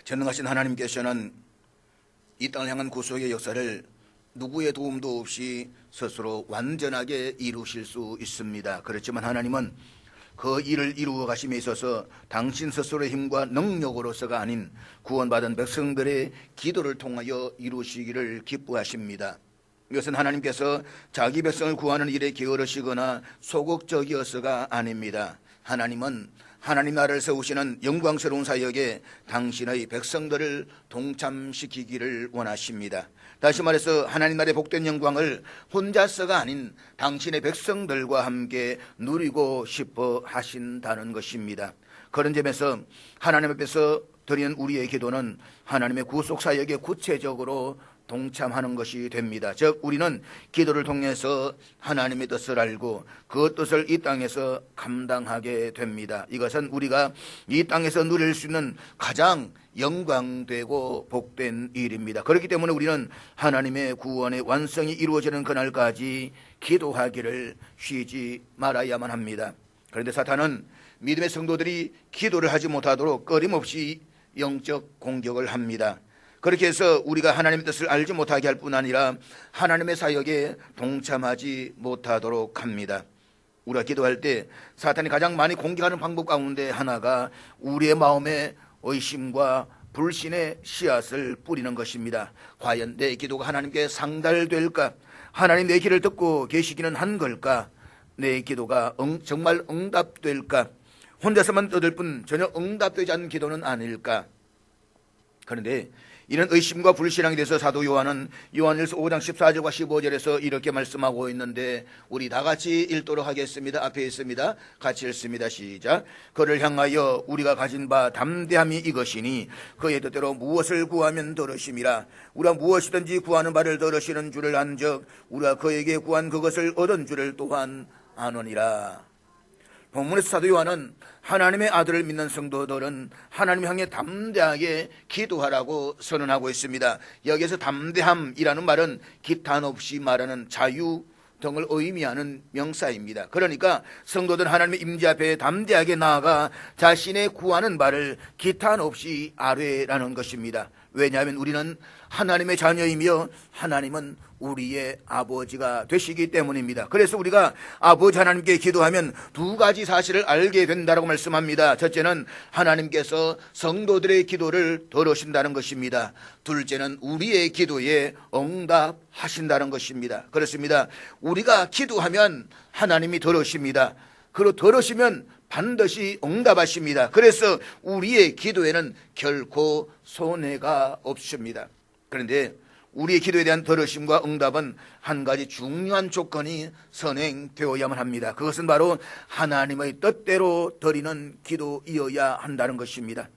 전능하신 하나님께서는 이 땅을 향한 구속의 역사를 누구의 도움도 없이 스스로 완전하게 이루실 수 있습니다. 그렇지만 하나님은 그 일을 이루어 가심에 있어서 당신 스스로의 힘과 능력으로서가 아닌 구원받은 백성들의 기도를 통하여 이루시기를 기뻐하십니다. 이것은 하나님께서 자기 백성을 구하는 일에 게으르시거나 소극적이어서가 아닙니다. 하나님은 하나님 나라를 세우시는 영광스러운 사역에 당신의 백성들을 동참시키기를 원하십니다. 다시 말해서 하나님 나라의 복된 영광을 혼자서가 아닌 당신의 백성들과 함께 누리고 싶어 하신다는 것입니다. 그런 점에서 하나님 앞에서 드리는 우리의 기도는 하나님의 구속 사역에 구체적으로 동참하는 것이 됩니다. 즉 우리는 기도를 통해서 하나님의 뜻을 알고 그 뜻을 이 땅에서 감당하게 됩니다. 이것은 우리가 이 땅에서 누릴 수 있는 가장 영광되고 복된 일입니다. 그렇기 때문에 우리는 하나님의 구원의 완성이 이루어지는 그날까지 기도하기를 쉬지 말아야만 합니다. 그런데 사탄은 믿음의 성도들이 기도를 하지 못하도록 끊임없이 영적 공격을 합니다. 그렇게 해서 우리가 하나님의 뜻을 알지 못하게 할 뿐 아니라 하나님의 사역에 동참하지 못하도록 합니다. 우리가 기도할 때 사탄이 가장 많이 공격하는 방법 가운데 하나가 우리의 마음에 의심과 불신의 씨앗을 뿌리는 것입니다. 과연 내 기도가 하나님께 상달될까? 하나님 내 기도를 듣고 계시기는 한 걸까? 내 기도가 정말 응답될까? 혼자서만 떠들 뿐 전혀 응답되지 않는 기도는 아닐까? 그런데 이런 의심과 불신앙에 대해서 사도 요한은 요한일서 5장 14절과 15절에서 이렇게 말씀하고 있는데 우리 다 같이 읽도록 하겠습니다. 앞에 있습니다. 같이 읽습니다. 시작. 그를 향하여 우리가 가진 바 담대함이 이것이니 그의 뜻대로 무엇을 구하면 들으심이라. 우리가 무엇이든지 구하는 바를 들으시는 줄을 안즉 우리가 그에게 구한 그것을 얻은 줄을 또한 아노니라. 본문에서 사도 요한은 하나님의 아들을 믿는 성도들은 하나님 향해 담대하게 기도하라고 선언하고 있습니다. 여기에서 담대함이라는 말은 기탄 없이 말하는 자유 등을 의미하는 명사입니다. 그러니까 성도들은 하나님의 임재 앞에 담대하게 나아가 자신의 구하는 바를 기탄 없이 아뢰라는 것입니다. 왜냐하면 우리는 하나님의 자녀이며 하나님은 우리의 아버지가 되시기 때문입니다. 그래서 우리가 아버지 하나님께 기도하면 두 가지 사실을 알게 된다고 말씀합니다. 첫째는 하나님께서 성도들의 기도를 들으신다는 것입니다. 둘째는 우리의 기도에 응답하신다는 것입니다. 그렇습니다. 우리가 기도하면 하나님이 들으십니다. 그리고 들으시면 반드시 응답하십니다. 그래서 우리의 기도에는 결코 손해가 없습니다. 그런데 우리의 기도에 대한 들으심과 응답은 한 가지 중요한 조건이 선행되어야만 합니다. 그것은 바로 하나님의 뜻대로 드리는 기도이어야 한다는 것입니다.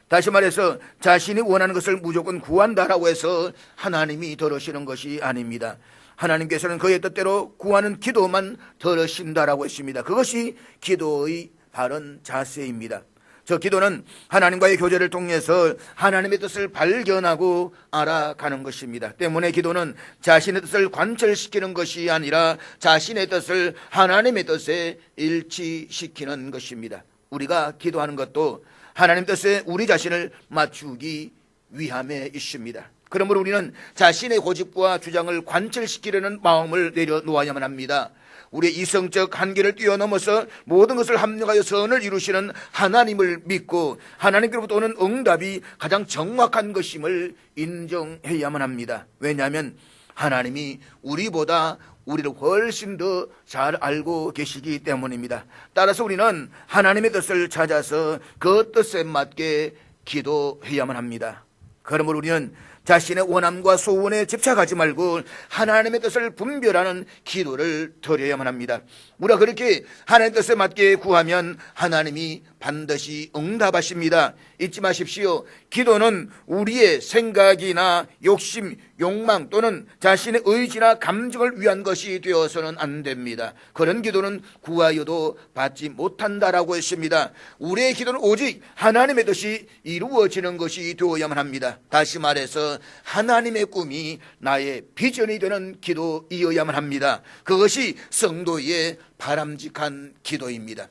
다시 말해서 자신이 원하는 것을 무조건 구한다라고 해서 하나님이 들으시는 것이 아닙니다. 하나님께서는 그의 뜻대로 구하는 기도만 들으신다라고 했습니다. 그것이 기도의 바른 자세입니다. 저 기도는 하나님과의 교제를 통해서 하나님의 뜻을 발견하고 알아가는 것입니다. 때문에 기도는 자신의 뜻을 관철시키는 것이 아니라 자신의 뜻을 하나님의 뜻에 일치시키는 것입니다. 우리가 기도하는 것도 하나님 뜻에 우리 자신을 맞추기 위함에 있습니다. 그러므로 우리는 자신의 고집과 주장을 관철시키려는 마음을 내려놓아야만 합니다. 우리의 이성적 한계를 뛰어넘어서 모든 것을 합력하여 선을 이루시는 하나님을 믿고 하나님께로부터 오는 응답이 가장 정확한 것임을 인정해야만 합니다. 왜냐하면 하나님이 우리보다 우리를 훨씬 더 잘 알고 계시기 때문입니다. 따라서 우리는 하나님의 뜻을 찾아서 그 뜻에 맞게 기도해야만 합니다. 그러므로 우리는 자신의 원함과 소원에 집착하지 말고 하나님의 뜻을 분별하는 기도를 드려야만 합니다. 우리가 그렇게 하나님의 뜻에 맞게 구하면 하나님이 반드시 응답하십니다. 잊지 마십시오. 기도는 우리의 생각이나 욕심, 욕망 또는 자신의 의지나 감정을 위한 것이 되어서는 안 됩니다. 그런 기도는 구하여도 받지 못한다라고 했습니다. 우리의 기도는 오직 하나님의 뜻이 이루어지는 것이 되어야만 합니다. 다시 말해서 하나님의 꿈이 나의 비전이 되는 기도이어야만 합니다. 그것이 성도의 바람직한 기도입니다.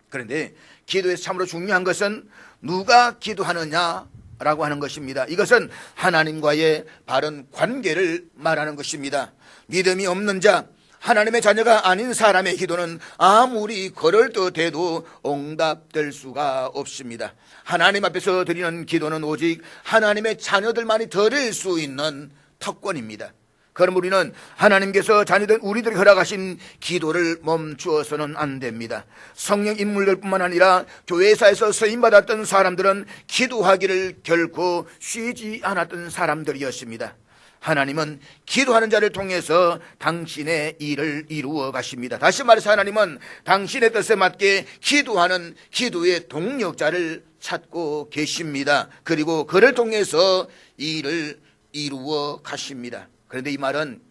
그런데 기도에서 참으로 중요한 것은 누가 기도하느냐라고 하는 것입니다. 이것은 하나님과의 바른 관계를 말하는 것입니다. 믿음이 없는 자, 하나님의 자녀가 아닌 사람의 기도는 아무리 그럴듯해도 응답될 수가 없습니다. 하나님 앞에서 드리는 기도는 오직 하나님의 자녀들만이 드릴 수 있는 특권입니다. 그럼 우리는 하나님께서 자녀된 우리들이 허락하신 기도를 멈추어서는 안 됩니다. 성령 인물들뿐만 아니라 교회사에서 쓰임받았던 사람들은 기도하기를 결코 쉬지 않았던 사람들이었습니다. 하나님은 기도하는 자를 통해서 당신의 일을 이루어 가십니다. 다시 말해서 하나님은 당신의 뜻에 맞게 기도하는 기도의 동력자를 찾고 계십니다. 그리고 그를 통해서 일을 이루어 가십니다. 그런데 이 말은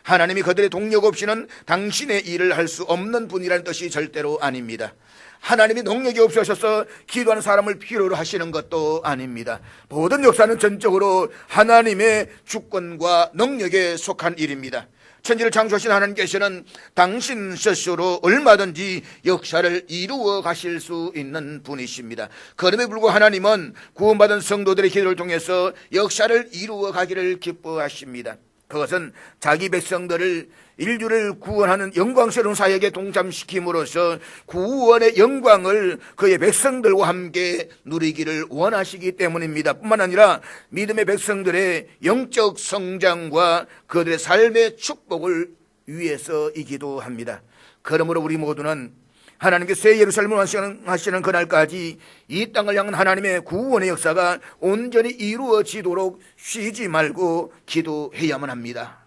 하나님이 그들의 동력 없이는 당신의 일을 할 수 없는 분이라는 뜻이 절대로 아닙니다. 하나님이 능력이 없으셔서 기도하는 사람을 필요로 하시는 것도 아닙니다. 모든 역사는 전적으로 하나님의 주권과 능력에 속한 일입니다. 천지를 창조하신 하나님께서는 당신 스스로 얼마든지 역사를 이루어 가실 수 있는 분이십니다. 그럼에 불구하고 하나님은 구원받은 성도들의 기도를 통해서 역사를 이루어 가기를 기뻐하십니다. 그것은 자기 백성들을 인류를 구원하는 영광스러운 사역에 동참시킴으로써 구원의 영광을 그의 백성들과 함께 누리기를 원하시기 때문입니다. 뿐만 아니라 믿음의 백성들의 영적 성장과 그들의 삶의 축복을 위해서이기도 합니다. 그러므로 우리 모두는 하나님께 새 예루살렘을 완성하시는 그날까지 이 땅을 향한 하나님의 구원의 역사가 온전히 이루어지도록 쉬지 말고 기도해야만 합니다.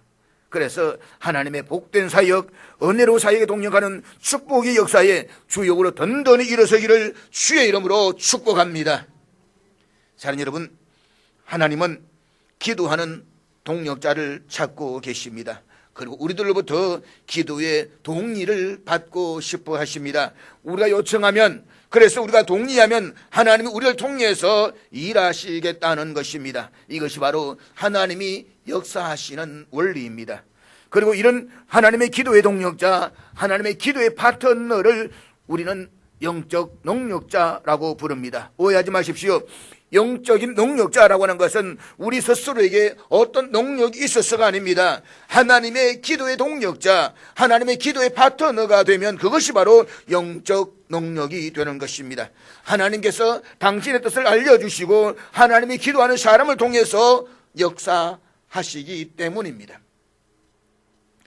그래서 하나님의 복된 사역, 은혜로운 사역에 동력하는 축복의 역사에 주역으로 든든히 일어서기를 주의 이름으로 축복합니다. 사랑하는 여러분, 하나님은 기도하는 동력자를 찾고 계십니다. 그리고 우리들로부터 기도의 동의를 받고 싶어 하십니다. 우리가 요청하면, 그래서 우리가 동의하면 하나님이 우리를 통해서 일하시겠다는 것입니다. 이것이 바로 하나님이 역사하시는 원리입니다. 그리고 이런 하나님의 기도의 동력자, 하나님의 기도의 파트너를 우리는 영적 능력자라고 부릅니다. 오해하지 마십시오. 영적인 능력자라고 하는 것은 우리 스스로에게 어떤 능력이 있어서가 아닙니다. 하나님의 기도의 동력자, 하나님의 기도의 파트너가 되면 그것이 바로 영적 능력이 되는 것입니다. 하나님께서 당신의 뜻을 알려주시고 하나님이 기도하는 사람을 통해서 역사하시기 때문입니다.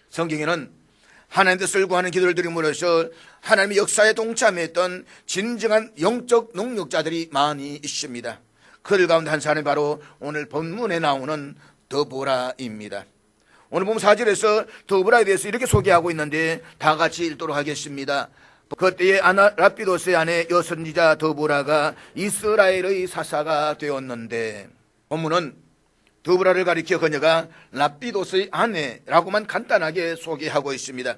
성경에는 하나님의 뜻을 구하는 기도를 드림으로써 하나님의 역사에 동참했던 진정한 영적 능력자들이 많이 있습니다. 그들 가운데 한 사람이 바로 오늘 본문에 나오는 드보라입니다. 오늘 보면 4절에서 드보라에 대해서 이렇게 소개하고 있는데 다 같이 읽도록 하겠습니다. 그때에 라피도스의 아내 여선지자 드보라가 이스라엘의 사사가 되었는데, 본문은 드보라를 가리켜 그녀가 라피도스의 아내라고만 간단하게 소개하고 있습니다.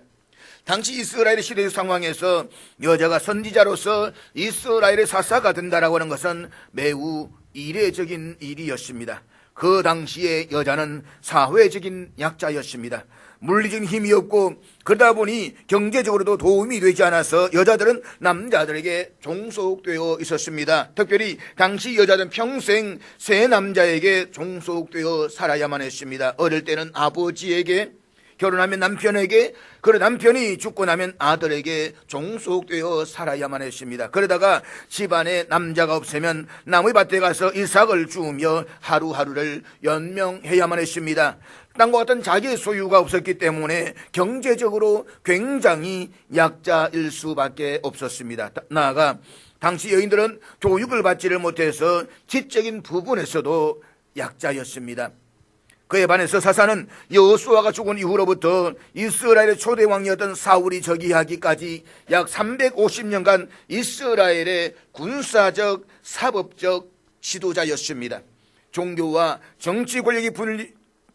당시 이스라엘 시대의 상황에서 여자가 선지자로서 이스라엘의 사사가 된다라고 하는 것은 매우 이례적인 일이었습니다. 그 당시에 여자는 사회적인 약자였습니다. 물리적인 힘이 없고 그러다 보니 경제적으로도 도움이 되지 않아서 여자들은 남자들에게 종속되어 있었습니다. 특별히 당시 여자들은 평생 세 남자에게 종속되어 살아야만 했습니다. 어릴 때는 아버지에게, 결혼하면 남편에게, 그리고 남편이 죽고 나면 아들에게 종속되어 살아야만 했습니다. 그러다가 집안에 남자가 없으면 나무의 밭에 가서 이삭을 주우며 하루하루를 연명해야만 했습니다. 땅과 같은 자기의 소유가 없었기 때문에 경제적으로 굉장히 약자일 수밖에 없었습니다. 나아가 당시 여인들은 교육을 받지를 못해서 지적인 부분에서도 약자였습니다. 그에 반해서 사사는 여호수아가 죽은 이후로부터 이스라엘의 초대 왕이었던 사울이 즉위하기까지 약 350년간 이스라엘의 군사적, 사법적 지도자였습니다. 종교와 정치 권력이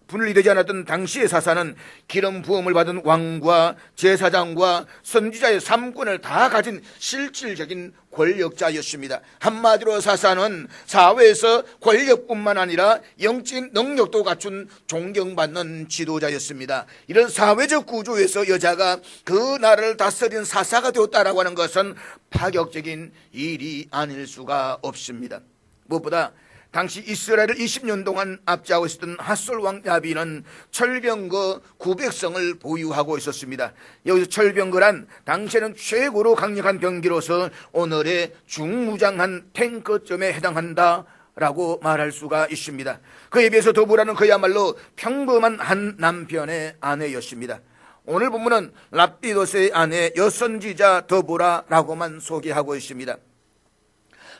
분리되지 않았던 당시의 사사는 기름 부음을 받은 왕과 제사장과 선지자의 3권을 다 가진 실질적인 권력자였습니다. 한마디로 사사는 사회에서 권력뿐만 아니라 영적인 능력도 갖춘 존경받는 지도자였습니다. 이런 사회적 구조에서 여자가 그 나라를 다스린 사사가 되었다라고 하는 것은 파격적인 일이 아닐 수가 없습니다. 무엇보다 당시 이스라엘을 20년 동안 압제하고 있었던 핫솔 왕 야빈은 철병거 900성을 보유하고 있었습니다. 여기서 철병거란 당시에는 최고로 강력한 병기로서 오늘의 중무장한 탱커점에 해당한다라고 말할 수가 있습니다. 그에 비해서 더보라는 그야말로 평범한 한 남편의 아내였습니다. 오늘 본문은 랍비도스의 아내 여선지자 더보라라고만 소개하고 있습니다.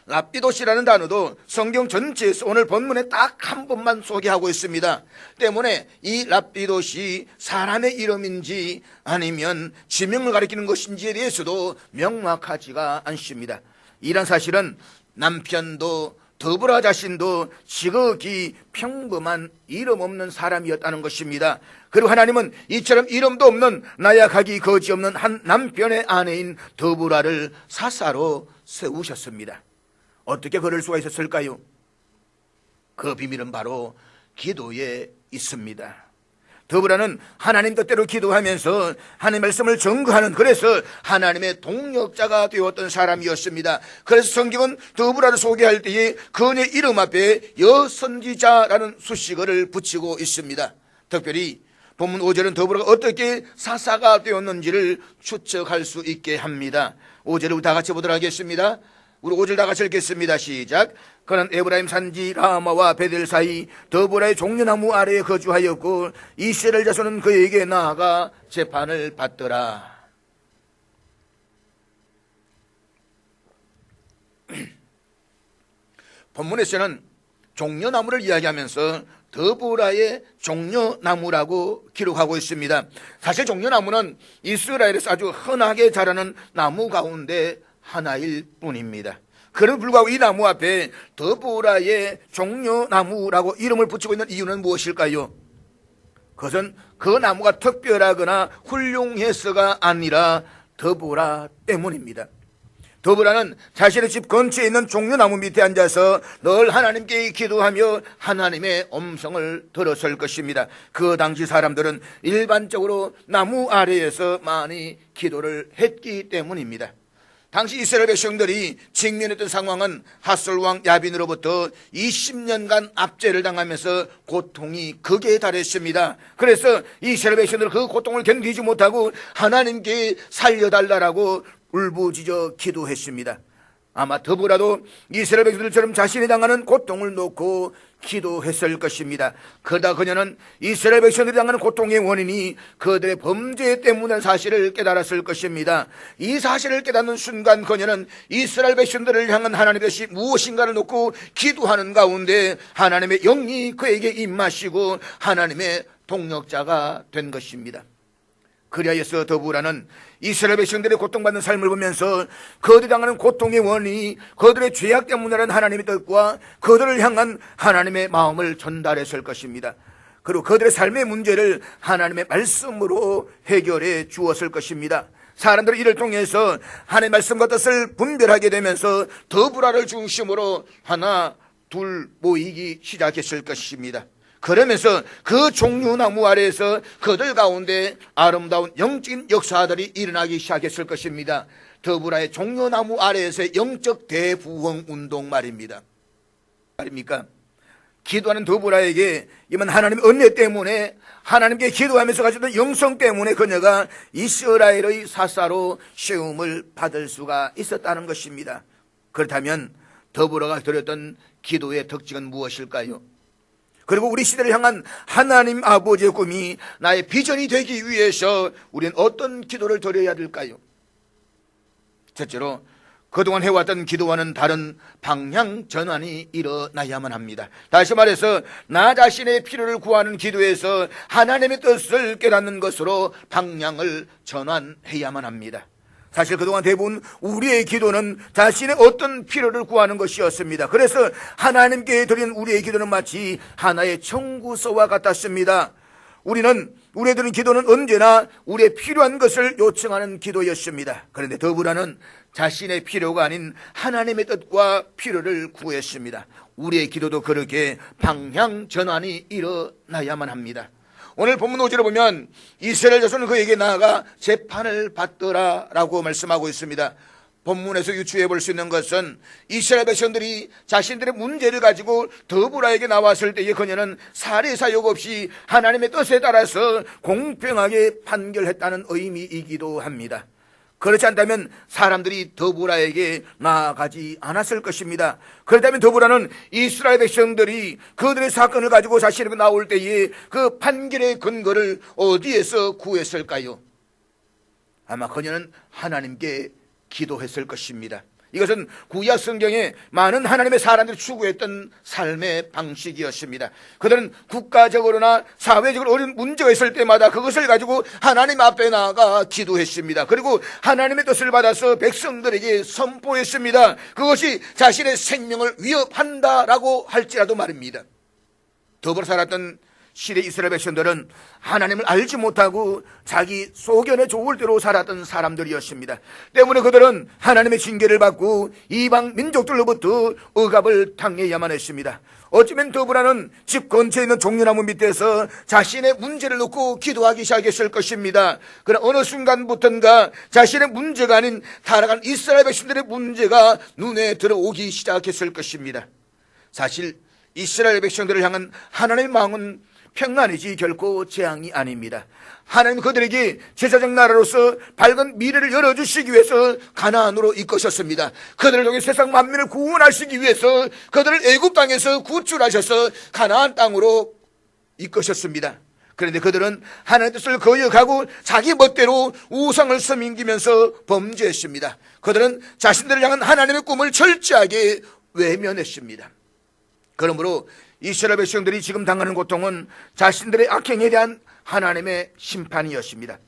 랍비도시라는 단어도 성경 전체에서 오늘 본문에 딱 한 번만 소개하고 있습니다. 때문에 이 랍비도시 사람의 이름인지 아니면 지명을 가리키는 것인지에 대해서도 명확하지가 않습니다. 이런 사실은 남편도 더보라 자신도 지극히 평범한 이름 없는 사람이었다는 것입니다. 그리고 하나님은 이처럼 이름도 없는 나약하기 거지없는 한 남편의 아내인 더보라를 사사로 세우셨습니다. 어떻게 그럴 수가 있었을까요? 그 비밀은 바로 기도에 있습니다. 더보라는 하나님 뜻대로 기도하면서 하나님의 말씀을 증거하는, 그래서 하나님의 동력자가 되었던 사람이었습니다. 그래서 성경은 더보라를 소개할 때에 그녀의 이름 앞에 여선지자라는 수식어를 붙이고 있습니다. 특별히 본문 5절은 더보라가 어떻게 사사가 되었는지를 추측할 수 있게 합니다. 5절을 다 같이 보도록 하겠습니다. 우리 5절 다 같이 읽겠습니다. 시작. 그는 에브라임 산지 라마와 베델 사이 더보라의 종려나무 아래에 거주하였고 이스라엘 자손은 그에게 나아가 재판을 받더라. 본문에서는 종려나무를 이야기하면서 더보라의 종려나무라고 기록하고 있습니다. 사실 종려나무는 이스라엘에서 아주 흔하게 자라는 나무 가운데 하나일 뿐입니다. 그럼에도 불구하고 이 나무 앞에 더보라의 종려나무라고 이름을 붙이고 있는 이유는 무엇일까요? 그것은 그 나무가 특별하거나 훌륭해서가 아니라 더보라 때문입니다. 더보라는 자신의 집 근처에 있는 종려나무 밑에 앉아서 늘 하나님께 기도하며 하나님의 음성을 들었을 것입니다. 그 당시 사람들은 일반적으로 나무 아래에서 많이 기도를 했기 때문입니다. 당시 이스라엘 백성들이 직면했던 상황은 핫솔 왕 야빈으로부터 20년간 압제를 당하면서 고통이 극에 달했습니다. 그래서 이스라엘 백성들은 그 고통을 견디지 못하고 하나님께 살려달라고 울부짖어 기도했습니다. 아마 더보라도 이스라엘 백성들처럼 자신이 당하는 고통을 놓고 기도했을 것입니다. 그러다 그녀는 이스라엘 백성들이 당하는 고통의 원인이 그들의 범죄 때문이라는 사실을 깨달았을 것입니다. 이 사실을 깨닫는 순간 그녀는 이스라엘 백성들을 향한 하나님의 뜻이 무엇인가를 놓고 기도하는 가운데 하나님의 영이 그에게 임하시고 하나님의 동력자가 된 것입니다. 그리하여서 더보라는 이스라엘 백성들의 고통받는 삶을 보면서 그들이 당하는 고통의 원인이 그들의 죄악 때문이라는 하나님의 뜻과 그들을 향한 하나님의 마음을 전달했을 것입니다. 그리고 그들의 삶의 문제를 하나님의 말씀으로 해결해 주었을 것입니다. 사람들은 이를 통해서 하나님의 말씀과 뜻을 분별하게 되면서 더보라를 중심으로 하나 둘 모이기 시작했을 것입니다. 그러면서 그 종려나무 아래에서 그들 가운데 아름다운 영적인 역사들이 일어나기 시작했을 것입니다. 더보라의 종려나무 아래에서의 영적 대부흥 운동 말입니다. 기도하는 더보라에게 이만 하나님의 은혜 때문에 하나님께 기도하면서 가졌던 영성 때문에 그녀가 이스라엘의 사사로 세움을 받을 수가 있었다는 것입니다. 그렇다면 더보라가 드렸던 기도의 특징은 무엇일까요? 그리고 우리 시대를 향한 하나님 아버지의 꿈이 나의 비전이 되기 위해서 우리는 어떤 기도를 드려야 될까요? 첫째로 그동안 해왔던 기도와는 다른 방향 전환이 일어나야만 합니다. 다시 말해서 나 자신의 필요를 구하는 기도에서 하나님의 뜻을 깨닫는 것으로 방향을 전환해야만 합니다. 사실 그동안 대부분 우리의 기도는 자신의 어떤 필요를 구하는 것이었습니다. 그래서 하나님께 드린 우리의 기도는 마치 하나의 청구서와 같았습니다. 우리들은 기도는 언제나 우리의 필요한 것을 요청하는 기도였습니다. 그런데 더불어는 자신의 필요가 아닌 하나님의 뜻과 필요를 구했습니다. 우리의 기도도 그렇게 방향 전환이 일어나야만 합니다. 오늘 본문 5절을 보면 이스라엘 자손은 그에게 나아가 재판을 받더라라고 말씀하고 있습니다. 본문에서 유추해 볼 수 있는 것은 이스라엘 백성들이 자신들의 문제를 가지고 더불어에게 나왔을 때에 그녀는 살해 사욕 없이 하나님의 뜻에 따라서 공평하게 판결했다는 의미이기도 합니다. 그렇지 않다면 사람들이 더불어에게 나아가지 않았을 것입니다. 그렇다면 더불어는 이스라엘 백성들이 그들의 사건을 가지고 자신에게 나올 때에 그 판결의 근거를 어디에서 구했을까요? 아마 그녀는 하나님께 기도했을 것입니다. 이것은 구약 성경에 많은 하나님의 사람들이 추구했던 삶의 방식이었습니다. 그들은 국가적으로나 사회적으로 어려운 문제가 있을 때마다 그것을 가지고 하나님 앞에 나아가 기도했습니다. 그리고 하나님의 뜻을 받아서 백성들에게 선포했습니다. 그것이 자신의 생명을 위협한다라고 할지라도 말입니다. 더불어 살았던 시대 이스라엘 백성들은 하나님을 알지 못하고 자기 소견에 좋을 대로 살았던 사람들이었습니다. 때문에 그들은 하나님의 징계를 받고 이방 민족들로부터 억압을 당해야만 했습니다. 어쩌면 더불어는 집 근처에 있는 종려나무 밑에서 자신의 문제를 놓고 기도하기 시작했을 것입니다. 그러나 어느 순간부터인가 자신의 문제가 아닌 타락한 이스라엘 백성들의 문제가 눈에 들어오기 시작했을 것입니다. 사실 이스라엘 백성들을 향한 하나님의 마음은 평안이지 결코 재앙이 아닙니다. 하나님 그들에게 제사장 나라로서 밝은 미래를 열어주시기 위해서 가나안으로 이끄셨습니다. 그들을 통해 세상 만민을 구원하시기 위해서 그들을 애굽 땅에서 구출하셔서 가나안 땅으로 이끄셨습니다. 그런데 그들은 하나님의 뜻을 거역하고 자기 멋대로 우상을 섬기면서 범죄했습니다. 그들은 자신들을 향한 하나님의 꿈을 철저하게 외면했습니다. 그러므로 이스라엘 백성들이 지금 당하는 고통은 자신들의 악행에 대한 하나님의 심판이었습니다.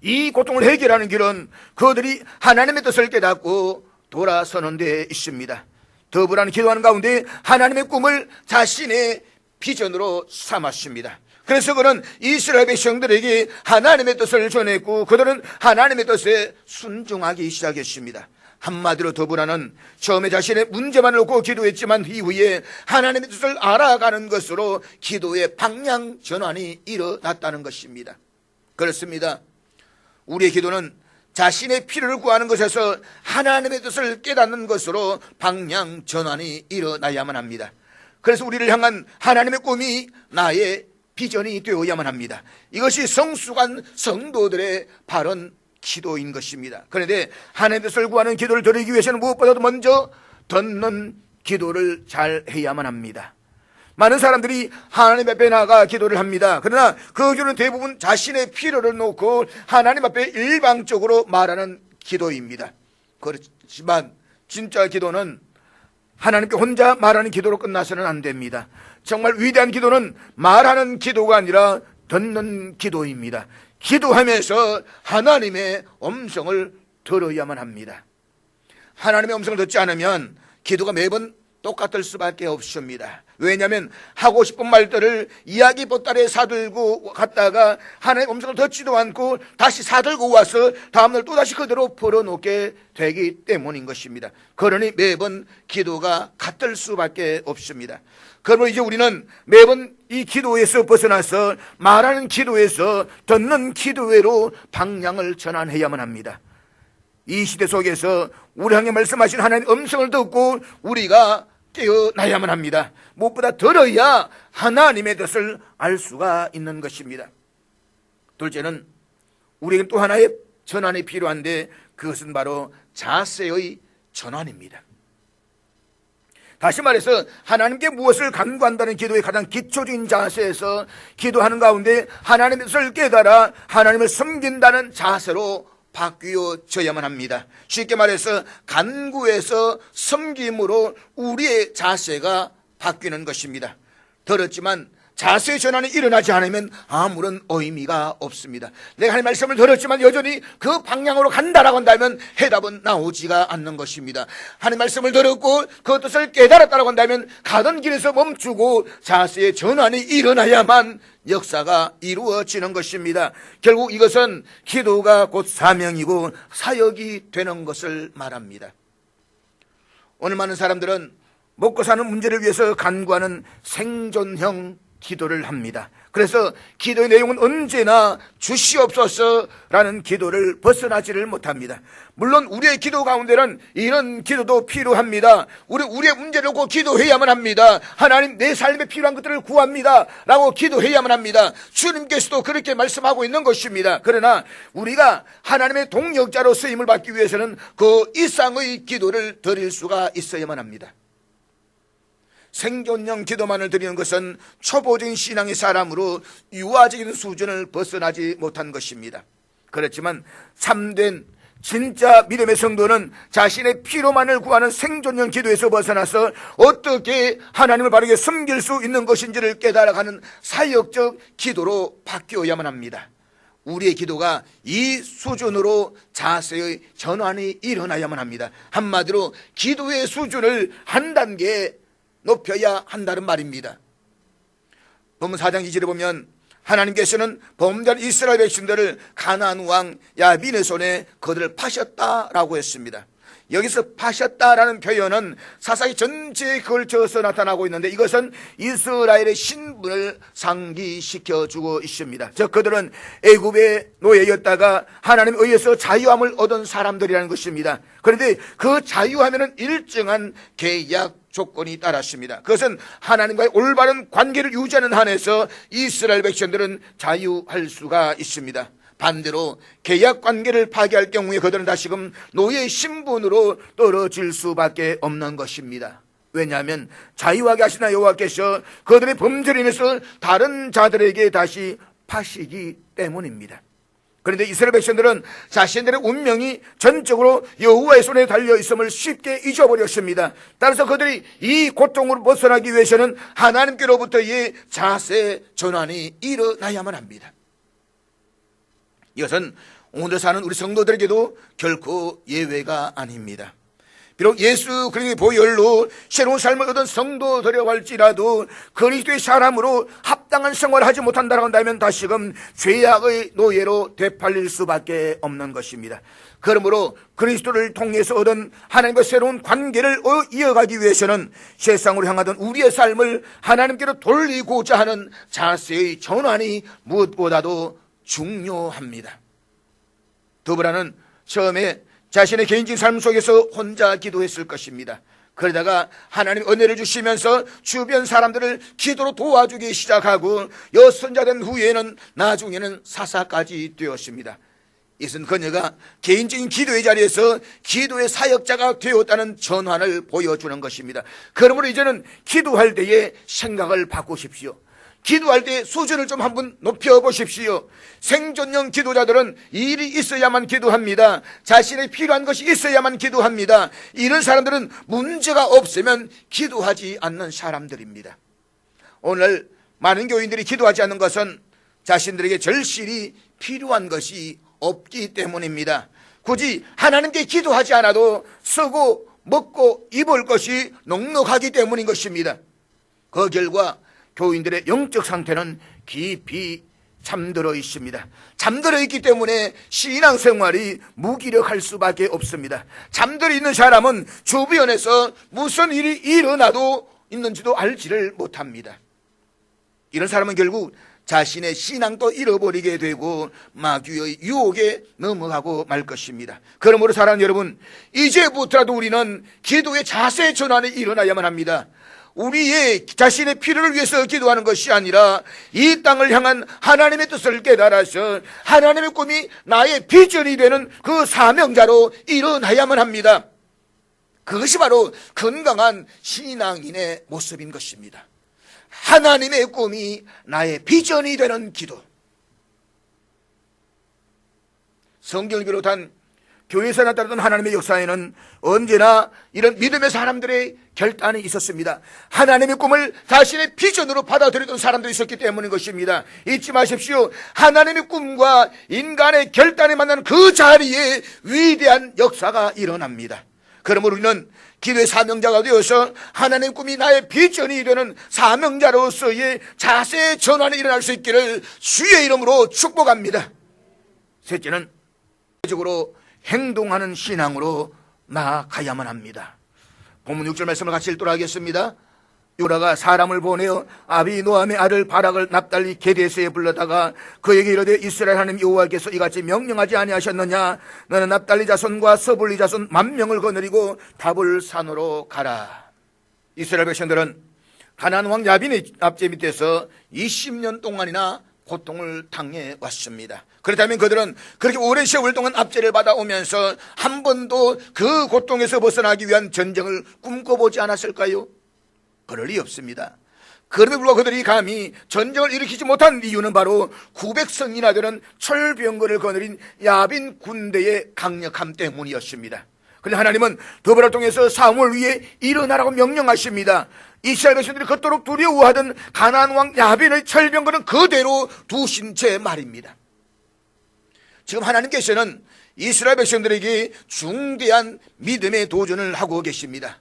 이 고통을 해결하는 길은 그들이 하나님의 뜻을 깨닫고 돌아서는 데 있습니다. 더불어 기도하는 가운데 하나님의 꿈을 자신의 비전으로 삼았습니다. 그래서 그는 이스라엘 백성들에게 하나님의 뜻을 전했고 그들은 하나님의 뜻에 순종하기 시작했습니다. 한마디로 더불어는 처음에 자신의 문제만 놓고 기도했지만 이후에 하나님의 뜻을 알아가는 것으로 기도의 방향 전환이 일어났다는 것입니다. 그렇습니다. 우리의 기도는 자신의 필요를 구하는 것에서 하나님의 뜻을 깨닫는 것으로 방향 전환이 일어나야만 합니다. 그래서 우리를 향한 하나님의 꿈이 나의 비전이 되어야만 합니다. 이것이 성숙한 성도들의 바른 기도인 것입니다. 그런데 하나님의 뜻을 구하는 기도를 드리기 위해서는 무엇보다도 먼저 듣는 기도를 잘 해야만 합니다. 많은 사람들이 하나님 앞에 나가 기도를 합니다. 그러나 그 기도는 대부분 자신의 필요를 놓고 하나님 앞에 일방적으로 말하는 기도입니다. 그렇지만 진짜 기도는 하나님께 혼자 말하는 기도로 끝나서는 안 됩니다. 정말 위대한 기도는 말하는 기도가 아니라 듣는 기도입니다. 기도하면서 하나님의 음성을 들어야만 합니다. 하나님의 음성을 듣지 않으면 기도가 매번 똑같을 수밖에 없습니다. 왜냐하면 하고 싶은 말들을 이야기 보따리에 사들고 갔다가 하나님의 음성을 듣지도 않고 다시 사들고 와서 다음날 또다시 그대로 풀어놓게 되기 때문인 것입니다. 그러니 매번 기도가 같을 수밖에 없습니다. 그러면 이제 우리는 매번 이 기도에서 벗어나서 말하는 기도에서 듣는 기도회로 방향을 전환해야만 합니다. 이 시대 속에서 우리 향해 말씀하신 하나님의 음성을 듣고 우리가 깨어나야만 합니다. 무엇보다 들어야 하나님의 뜻을 알 수가 있는 것입니다. 둘째는 우리에게 또 하나의 전환이 필요한데 그것은 바로 자세의 전환입니다. 다시 말해서 하나님께 무엇을 간구한다는 기도의 가장 기초적인 자세에서 기도하는 가운데 하나님의 뜻을 깨달아 하나님을 섬긴다는 자세로 바뀌어져야만 합니다. 쉽게 말해서 간구에서 섬김으로 우리의 자세가 바뀌는 것입니다. 들었지만 자세의 전환이 일어나지 않으면 아무런 의미가 없습니다. 내가 하나님의 말씀을 들었지만 여전히 그 방향으로 간다라고 한다면 해답은 나오지가 않는 것입니다. 하나님의 말씀을 들었고 그 뜻을 깨달았다라고 한다면 가던 길에서 멈추고 자세의 전환이 일어나야만 역사가 이루어지는 것입니다. 결국 이것은 기도가 곧 사명이고 사역이 되는 것을 말합니다. 오늘 많은 사람들은 먹고 사는 문제를 위해서 간구하는 생존형 기도를 합니다. 그래서 기도의 내용은 언제나 주시옵소서라는 기도를 벗어나지를 못합니다. 물론 우리의 기도 가운데는 이런 기도도 필요합니다. 우리의 문제를 놓고 기도해야만 합니다. 하나님, 내 삶에 필요한 것들을 구합니다 라고 기도해야만 합니다. 주님께서도 그렇게 말씀하고 있는 것입니다. 그러나 우리가 하나님의 동역자로 쓰임을 받기 위해서는 그 이상의 기도를 드릴 수가 있어야만 합니다. 생존형 기도만을 드리는 것은 초보적인 신앙의 사람으로 유아적인 수준을 벗어나지 못한 것입니다. 그렇지만 참된 진짜 믿음의 성도는 자신의 필요만을 구하는 생존형 기도에서 벗어나서 어떻게 하나님을 바르게 섬길 수 있는 것인지를 깨달아가는 사역적 기도로 바뀌어야만 합니다. 우리의 기도가 이 수준으로 자세의 전환이 일어나야만 합니다. 한마디로 기도의 수준을 한 단계 높여야 한다는 말입니다. 본문 4장 2절에 보면 하나님께서는 범죄한 이스라엘 백성들을 가나안 왕 야빈의 손에 그들을 파셨다라고 했습니다. 여기서 파셨다라는 표현은 사사기 전체에 걸쳐서 나타나고 있는데 이것은 이스라엘의 신분을 상기시켜주고 있습니다. 즉 그들은 애굽의 노예였다가 하나님에 의해서 자유함을 얻은 사람들이라는 것입니다. 그런데 그 자유함에는 일정한 계약 조건이 따랐습니다. 그것은 하나님과의 올바른 관계를 유지하는 한에서 이스라엘 백성들은 자유할 수가 있습니다. 반대로 계약 관계를 파기할 경우에 그들은 다시금 노예의 신분으로 떨어질 수밖에 없는 것입니다. 왜냐하면 자유하게 하시나 여호와께서 그들의 범죄로 인해서 다른 자들에게 다시 파시기 때문입니다. 그런데 이스라엘 백성들은 자신들의 운명이 전적으로 여호와의 손에 달려있음을 쉽게 잊어버렸습니다. 따라서 그들이 이 고통으로 벗어나기 위해서는 하나님께로부터의 자세 전환이 일어나야만 합니다. 이것은 오늘 사는 우리 성도들에게도 결코 예외가 아닙니다. 비록 예수 그리스도의 보혈로 새로운 삶을 얻은 성도들이라고 할지라도 그리스도의 사람으로 합당한 생활을 하지 못한다고 한다면 다시금 죄악의 노예로 되팔릴 수밖에 없는 것입니다. 그러므로 그리스도를 통해서 얻은 하나님과 새로운 관계를 이어가기 위해서는 세상으로 향하던 우리의 삶을 하나님께로 돌리고자 하는 자세의 전환이 무엇보다도 중요합니다. 드보라는 처음에 자신의 개인적인 삶 속에서 혼자 기도했을 것입니다. 그러다가 하나님 은혜를 주시면서 주변 사람들을 기도로 도와주기 시작하고 여선자 된 후에는 나중에는 사사까지 되었습니다. 이것은 그녀가 개인적인 기도의 자리에서 기도의 사역자가 되었다는 전환을 보여주는 것입니다. 그러므로 이제는 기도할 때에 생각을 바꾸십시오. 기도할 때 수준을 좀 한번 높여보십시오. 생존형 기도자들은 일이 있어야만 기도합니다. 자신의 필요한 것이 있어야만 기도합니다. 이런 사람들은 문제가 없으면 기도하지 않는 사람들입니다. 오늘 많은 교인들이 기도하지 않는 것은 자신들에게 절실히 필요한 것이 없기 때문입니다. 굳이 하나님께 기도하지 않아도 쓰고 먹고 입을 것이 넉넉하기 때문인 것입니다. 그 결과 교인들의 영적 상태는 깊이 잠들어 있습니다. 잠들어 있기 때문에 신앙생활이 무기력할 수밖에 없습니다. 잠들어 있는 사람은 주변에서 무슨 일이 일어나도 있는지도 알지를 못합니다. 이런 사람은 결국 자신의 신앙도 잃어버리게 되고 마귀의 유혹에 넘어가고 말 것입니다. 그러므로 사랑하는 여러분, 이제부터라도 우리는 기도의 자세 전환이 일어나야만 합니다. 우리의 자신의 필요를 위해서 기도하는 것이 아니라 이 땅을 향한 하나님의 뜻을 깨달아서 하나님의 꿈이 나의 비전이 되는 그 사명자로 일어나야만 합니다. 그것이 바로 건강한 신앙인의 모습인 것입니다. 하나님의 꿈이 나의 비전이 되는 기도. 성경을 비롯한 교회에서 나타났던 하나님의 역사에는 언제나 이런 믿음의 사람들의 결단이 있었습니다. 하나님의 꿈을 자신의 비전으로 받아들였던 사람들이 있었기 때문인 것입니다. 잊지 마십시오. 하나님의 꿈과 인간의 결단이 만나는 그 자리에 위대한 역사가 일어납니다. 그러므로 우리는 기도의 사명자가 되어서 하나님의 꿈이 나의 비전이 되는 사명자로서의 자세의 전환이 일어날 수 있기를 주의 이름으로 축복합니다. 셋째는 적으로 행동하는 신앙으로 나아가야만 합니다. 본문 6절 말씀을 같이 읽도록 하겠습니다. 요라가 사람을 보내어 아비노함의 아들 바락을 납달리 게데스에 불러다가 그에게 이르되 이스라엘 하나님 여호와께서 이같이 명령하지 아니하셨느냐 너는 납달리 자손과 서불리 자손 10,000명을 거느리고 다볼 산으로 가라. 이스라엘 백성들은 가나안 왕 야빈의 압제 밑에서 20년 동안이나 고통을 당해 왔습니다. 그렇다면 그들은 그렇게 오랜 세월 동안 압제를 받아오면서 한 번도 그 고통에서 벗어나기 위한 전쟁을 꿈꿔보지 않았을까요? 그럴 리 없습니다. 그럼에도 불구하고 그들이 감히 전쟁을 일으키지 못한 이유는 바로 900성이나 되는 철병거를 거느린 야빈 군대의 강력함 때문이었습니다. 그런데 하나님은 더불어 통해서 사무엘 위에 일어나라고 명령하십니다. 이스라엘 백성들이 그토록 두려워하던 가나안 왕 야빈의 철병거는 그대로 두신 채 말입니다. 지금 하나님께서는 이스라엘 백성들에게 중대한 믿음의 도전을 하고 계십니다.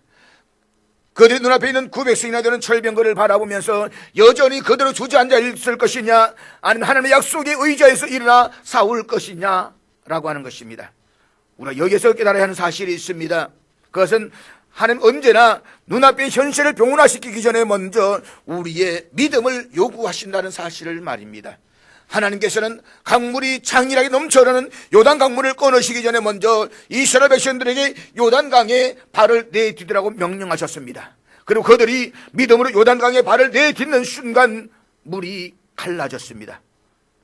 그들의 눈앞에 있는 900성이나 되는 철병거를 바라보면서 여전히 그대로 주저앉아 있을 것이냐 아니면 하나님의 약속에 의지해서 일어나 싸울 것이냐라고 하는 것입니다. 우리가 여기서 깨달아야 하는 사실이 있습니다. 그것은 하나님 언제나 눈앞의 현실을 병원화시키기 전에 먼저 우리의 믿음을 요구하신다는 사실을 말입니다. 하나님께서는 강물이 장렬하게 넘쳐흐르는 요단 강물을 끊으시기 전에 먼저 이스라엘 백성들에게 요단강에 발을 내디디라고 명령하셨습니다. 그리고 그들이 믿음으로 요단강에 발을 내딛는 순간 물이 갈라졌습니다.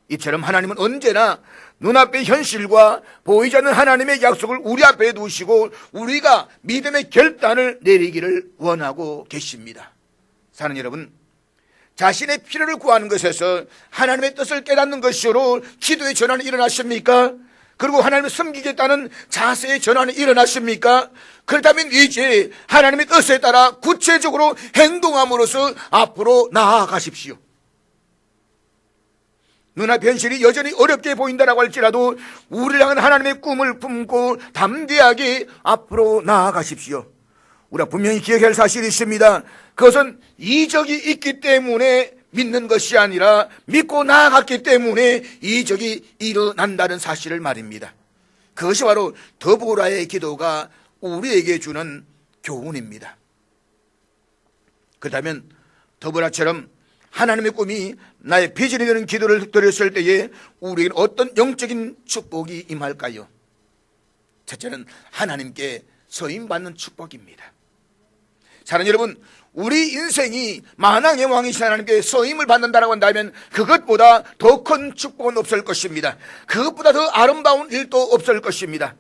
이처럼 하나님은 언제나 눈앞의 현실과 보이지 않는 하나님의 약속을 우리 앞에 두시고 우리가 믿음의 결단을 내리기를 원하고 계십니다. 사랑하는 여러분, 자신의 필요를 구하는 것에서 하나님의 뜻을 깨닫는 것으로 기도의 전환이 일어나십니까? 그리고 하나님을 섬기겠다는 자세의 전환이 일어나십니까? 그렇다면 이제 하나님의 뜻에 따라 구체적으로 행동함으로써 앞으로 나아가십시오. 눈앞 현실이 여전히 어렵게 보인다라고 할지라도 우리를 향한 하나님의 꿈을 품고 담대하게 앞으로 나아가십시오. 우리가 분명히 기억해야 할 사실이 있습니다. 그것은 이적이 있기 때문에 믿는 것이 아니라 믿고 나아갔기 때문에 이적이 일어난다는 사실을 말입니다. 그것이 바로 더보라의 기도가 우리에게 주는 교훈입니다. 그렇다면 더보라처럼 하나님의 꿈이 나의 비전이 되는 기도를 드렸을 때에 우리에게는 어떤 영적인 축복이 임할까요? 첫째는 하나님께 서임받는 축복입니다. 사랑하는 여러분, 우리 인생이 만왕의 왕이신 하나님께 서임을 받는다고 한다면 그것보다 더 큰 축복은 없을 것입니다. 그것보다 더 아름다운 일도 없을 것입니다.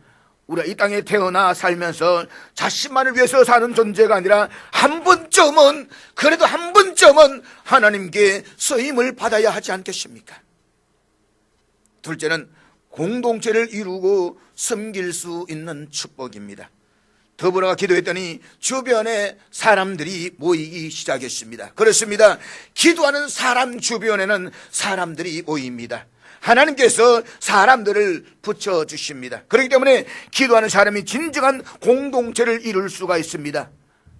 우리가 이 땅에 태어나 살면서 자신만을 위해서 사는 존재가 아니라 한 번쯤은, 그래도 한 번쯤은 하나님께 서임을 받아야 하지 않겠습니까? 둘째는 공동체를 이루고 섬길 수 있는 축복입니다. 더불어가 기도했더니 주변에 사람들이 모이기 시작했습니다. 그렇습니다. 기도하는 사람 주변에는 사람들이 모입니다. 하나님께서 사람들을 붙여주십니다. 그렇기 때문에 기도하는 사람이 진정한 공동체를 이룰 수가 있습니다.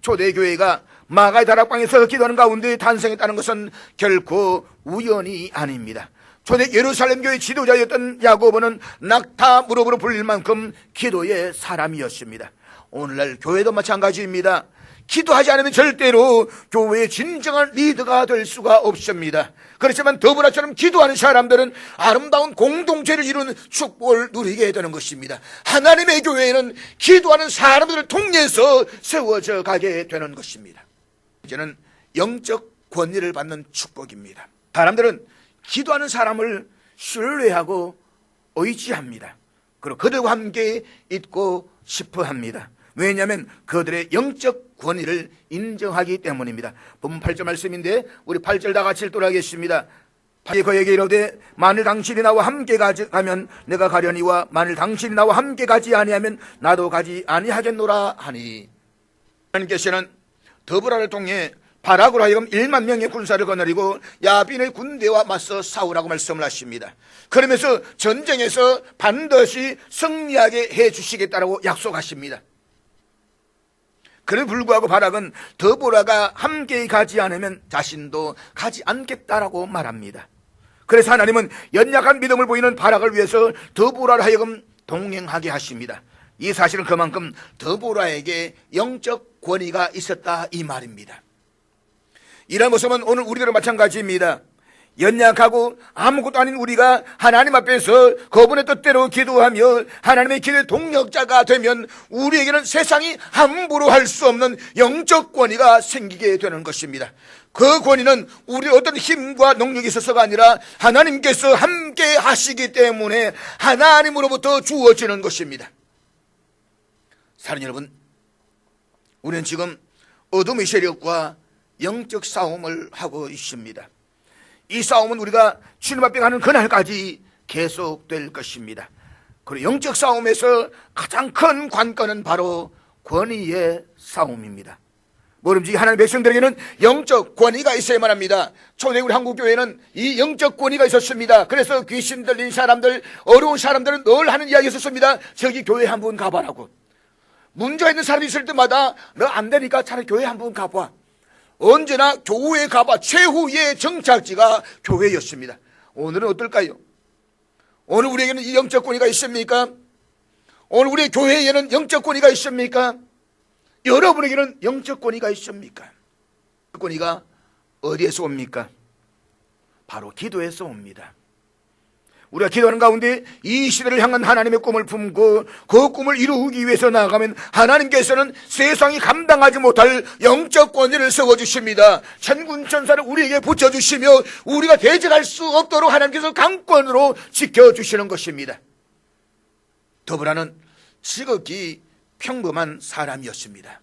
초대교회가 마가의 다락방에서 기도하는 가운데 탄생했다는 것은 결코 우연이 아닙니다. 초대 예루살렘 교회 지도자였던 야고보는 낙타 무릎으로 불릴 만큼 기도의 사람이었습니다. 오늘날 교회도 마찬가지입니다. 기도하지 않으면 절대로 교회의 진정한 리더가 될 수가 없습니다. 그렇지만 더불어처럼 기도하는 사람들은 아름다운 공동체를 이루는 축복을 누리게 되는 것입니다. 하나님의 교회에는 기도하는 사람들을 통해서 세워져 가게 되는 것입니다. 이제는 영적 권위를 받는 축복입니다. 사람들은 기도하는 사람을 신뢰하고 의지합니다. 그리고 그들과 함께 있고 싶어 합니다. 왜냐하면 그들의 영적 권위를 인정하기 때문입니다. 본문 8절 말씀인데 우리 8절 다 같이 읽도록 하겠습니다. 그에게 이르되 만일 당신이 나와 함께 가면 내가 가려니와 만일 당신이 나와 함께 가지 아니하면 나도 가지 아니하겠노라 하니, 하나님께서는 더브라를 통해 바락으로 하여금 1만 명의 군사를 거느리고 야빈의 군대와 맞서 싸우라고 말씀을 하십니다. 그러면서 전쟁에서 반드시 승리하게 해주시겠다라고 약속하십니다. 그럼에도 불구하고 바락은 더보라가 함께 가지 않으면 자신도 가지 않겠다라고 말합니다. 그래서 하나님은 연약한 믿음을 보이는 바락을 위해서 더보라를 하여금 동행하게 하십니다. 이 사실은 그만큼 더보라에게 영적 권위가 있었다 이 말입니다. 이런 모습은 오늘 우리들도 마찬가지입니다. 연약하고 아무것도 아닌 우리가 하나님 앞에서 그분의 뜻대로 기도하며 하나님의 기도의 동력자가 되면 우리에게는 세상이 함부로 할 수 없는 영적 권위가 생기게 되는 것입니다. 그 권위는 우리의 어떤 힘과 능력이 있어서가 아니라 하나님께서 함께 하시기 때문에 하나님으로부터 주어지는 것입니다. 사랑하는 여러분, 우리는 지금 어둠의 세력과 영적 싸움을 하고 있습니다. 이 싸움은 우리가 주님 앞에 가는 그날까지 계속될 것입니다. 그리고 영적 싸움에서 가장 큰 관건은 바로 권위의 싸움입니다. 모름지기 하나님의 백성들에게는 영적 권위가 있어야만 합니다. 초대 우리 한국교회는 이 영적 권위가 있었습니다. 그래서 귀신 들린 사람들, 어려운 사람들은 늘 하는 이야기 있었습니다. 저기 교회 한번 가봐라고. 문제가 있는 사람이 있을 때마다 너 안 되니까 차라리 교회 한번 가봐. 언제나 교회에 가봐. 최후의 정착지가 교회였습니다. 오늘은 어떨까요? 오늘 우리에게는 이 영적 권위가 있습니까? 오늘 우리의 교회에는 영적 권위가 있습니까? 여러분에게는 영적 권위가 있습니까? 그 권위가 어디에서 옵니까? 바로 기도에서 옵니다. 우리가 기도하는 가운데 이 시대를 향한 하나님의 꿈을 품고 그 꿈을 이루기 위해서 나아가면 하나님께서는 세상이 감당하지 못할 영적 권위를 세워주십니다. 천군천사를 우리에게 붙여주시며 우리가 대적할 수 없도록 하나님께서 강권으로 지켜주시는 것입니다. 더불어는 지극히 평범한 사람이었습니다.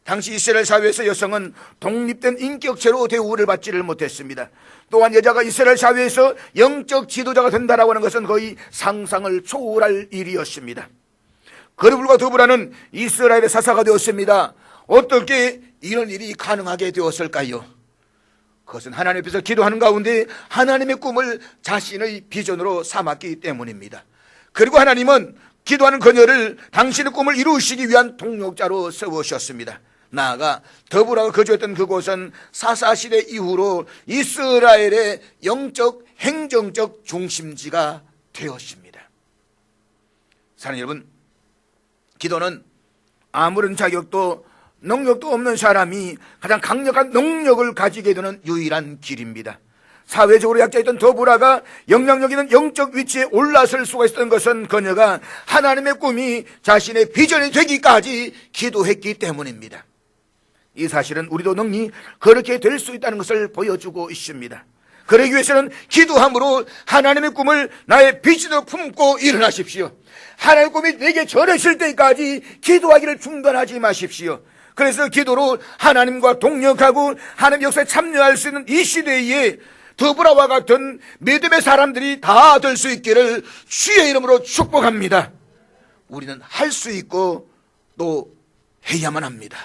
당시 이스라엘 사회에서 여성은 독립된 인격체로 대우를 받지를 못했습니다. 또한 여자가 이스라엘 사회에서 영적 지도자가 된다라고 하는 것은 거의 상상을 초월할 일이었습니다. 그로 불과 더불어는 이스라엘의 사사가 되었습니다. 어떻게 이런 일이 가능하게 되었을까요? 그것은 하나님 앞에서 기도하는 가운데 하나님의 꿈을 자신의 비전으로 삼았기 때문입니다. 그리고 하나님은 기도하는 그녀를 당신의 꿈을 이루시기 위한 동력자로 세우셨습니다. 나아가 더불어가 거주했던 그곳은 사사시대 이후로 이스라엘의 영적 행정적 중심지가 되었습니다. 사랑하는 여러분, 기도는 아무런 자격도 능력도 없는 사람이 가장 강력한 능력을 가지게 되는 유일한 길입니다. 사회적으로 약자였던 더불어가 영향력 있는 영적 위치에 올라설 수가 있었던 것은 그녀가 하나님의 꿈이 자신의 비전이 되기까지 기도했기 때문입니다. 이 사실은 우리도 능히 그렇게 될 수 있다는 것을 보여주고 있습니다. 그러기 위해서는 기도함으로 하나님의 꿈을 나의 비전으로 품고 일어나십시오. 하나님의 꿈이 내게 전해질 때까지 기도하기를 중단하지 마십시오. 그래서 기도로 하나님과 동력하고 하나님 역사에 참여할 수 있는 이 시대에 더불어와 같은 믿음의 사람들이 다 될 수 있기를 주의 이름으로 축복합니다. 우리는 할 수 있고 또 해야만 합니다.